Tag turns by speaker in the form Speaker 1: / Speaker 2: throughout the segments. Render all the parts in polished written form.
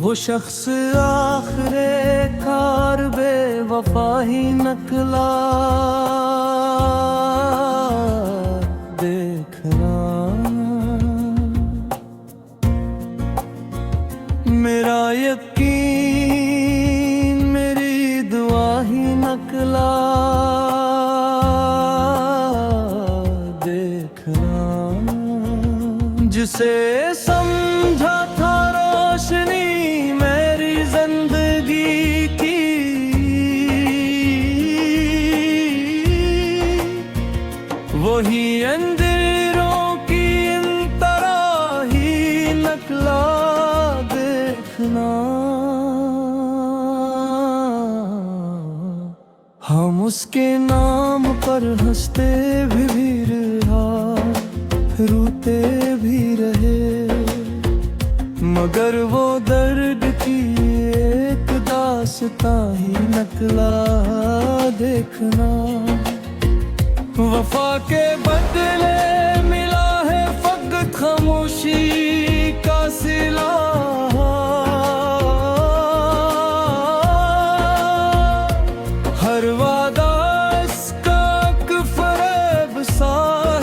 Speaker 1: वो शख्स आखिरे कार बेवफा ही नकला, देखना मेरा यकीन मेरी दुआ ही नकला, देखना जिसे समझा था रोशनी मेरी जिंदगी की, वही अंधेरों की इन तरह ही नकला, देखना हम उसके नाम पर हंसते भी रहा, रोते भी रहे, मगर वो दर्द की एक दास्तां ही नकला, देखना वफा के बदले मिला है फकत खामोशी का सिला, हर वादा इसका एक फरेब सा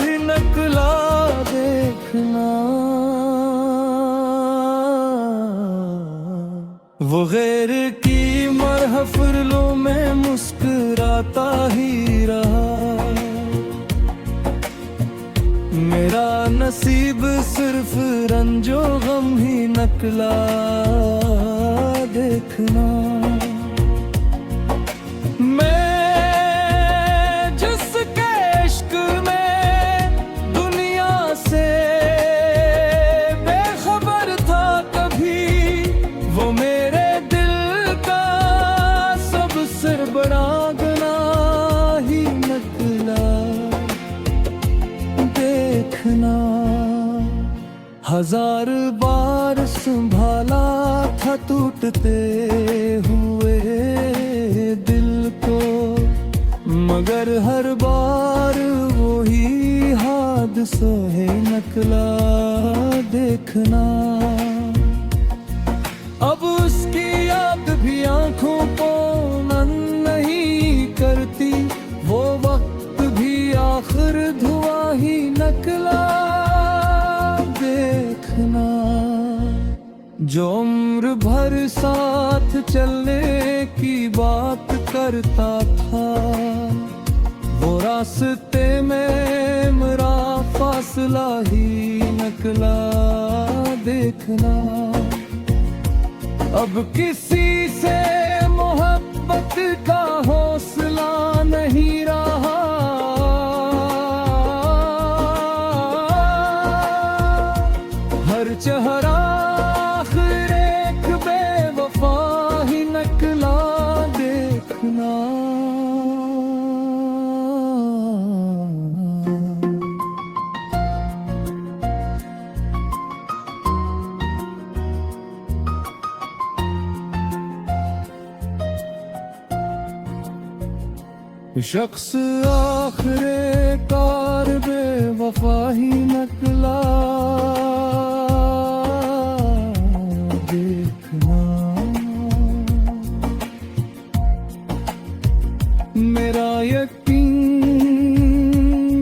Speaker 1: ही नकला, देखना वो गैर की महफिलों में मुस्कुराता ही रहा, मेरा नसीब सिर्फ रंजो गम ही नकला, देखना मैं जिसके इश्क में दुनिया से बेखबर था कभी, वो मेरे दिल का सबसे बड़ा गुनाह ही नकला, देखना हजार बार संभाला था टूटते हुए दिल को, मगर हर बार वही हादसा है नकला, देखना अब उसकी याद भी आंखों को नम नहीं करती, वो वक्त भी आखिर धुआं ही नकला, देखना जो उम्र भर साथ चलने की बात करता था, वो रास्ते में मेरा फासला ही नकला, देखना अब किसी से मोहब्बत का हौसला नहीं रहा, हर चेहरा आखिर एक बेवफा ही नकला, देखना शख्स आखिरे कार बेवफा ही नकला, देखना मेरा यकीन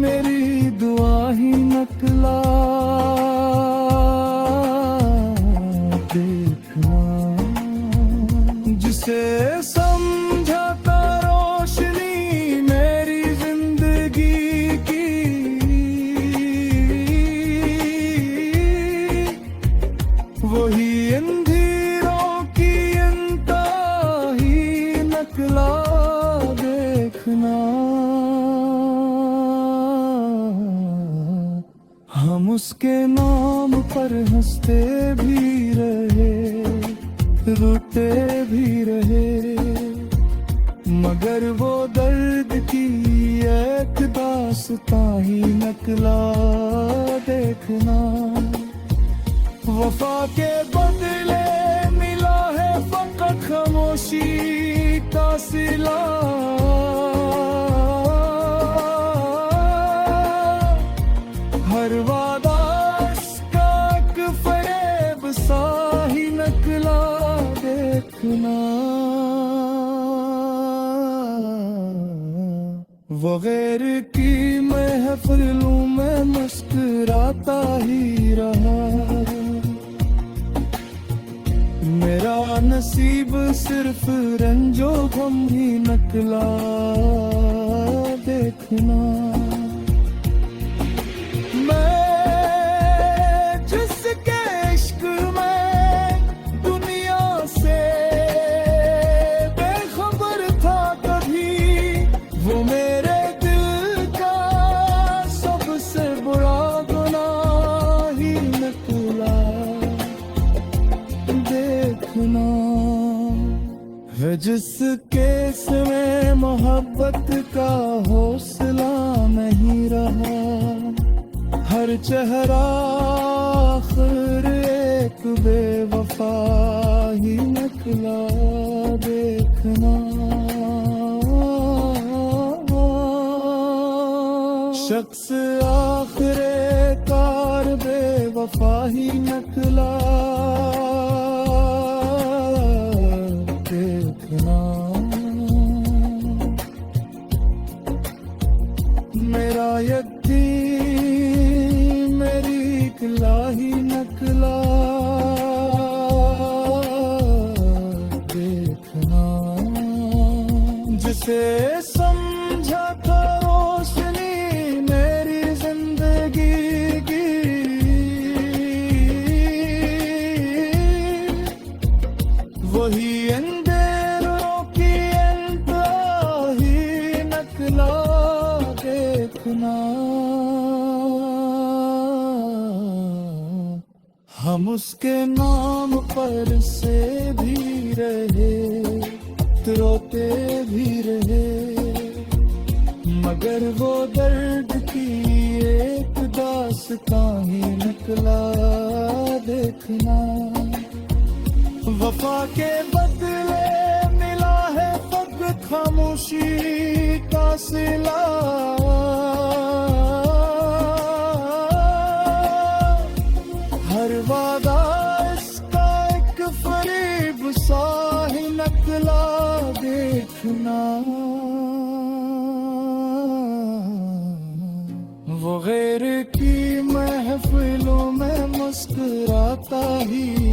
Speaker 1: मेरी दुआ ही नकला, देखना जिसे समझा था रोशनी मेरी जिंदगी की, वही अंधेरों की इंतहा ही नकला, देखना हम उसके नाम पर हंसते भी रहे, रोते भी रहे, मगर वो दर्द की एक दास्तां ही नकला, देखना वफा के बदले मिला है फकत खामोशी का सिला, हर वादा इसका एक फरेब सा ही नकला, देखना। वो गैर की महफिलों में मुस्कुराता ही रहा। मेरा नसीब सिर्फ रंजो गम ही निकला देखना। मैं जिसके इश्क में दुनिया से बेखबर था कभी, वो मेरे दिल का सबसे बुरा गुनाह ही निकला देखना। है जिसके में मोहब्बत का हौसला नहीं रहा, हर चेहरा आखिर एक बेवफा ही निकला देखना। शख्स आखिर कार बेवफा ही निकला देखना। मेरा यकीन मेरी इकला ही निकला देखना। जिसे समझा था रोशनी मेरी जिंदगी की, वही अंधेरों की इंतहा ही निकला देखना। हम उसके नाम पर से भी रहे, रोते भी रहे, मगर वो दर्द की एक दास्तां ही निकला देखना। वफा के बदले मिला है फकत खामोशी का सिला। हर वादा इसका एक फरेब सा ही निकला देखना। वो गैर की महफिलों में मुस्कुराता ही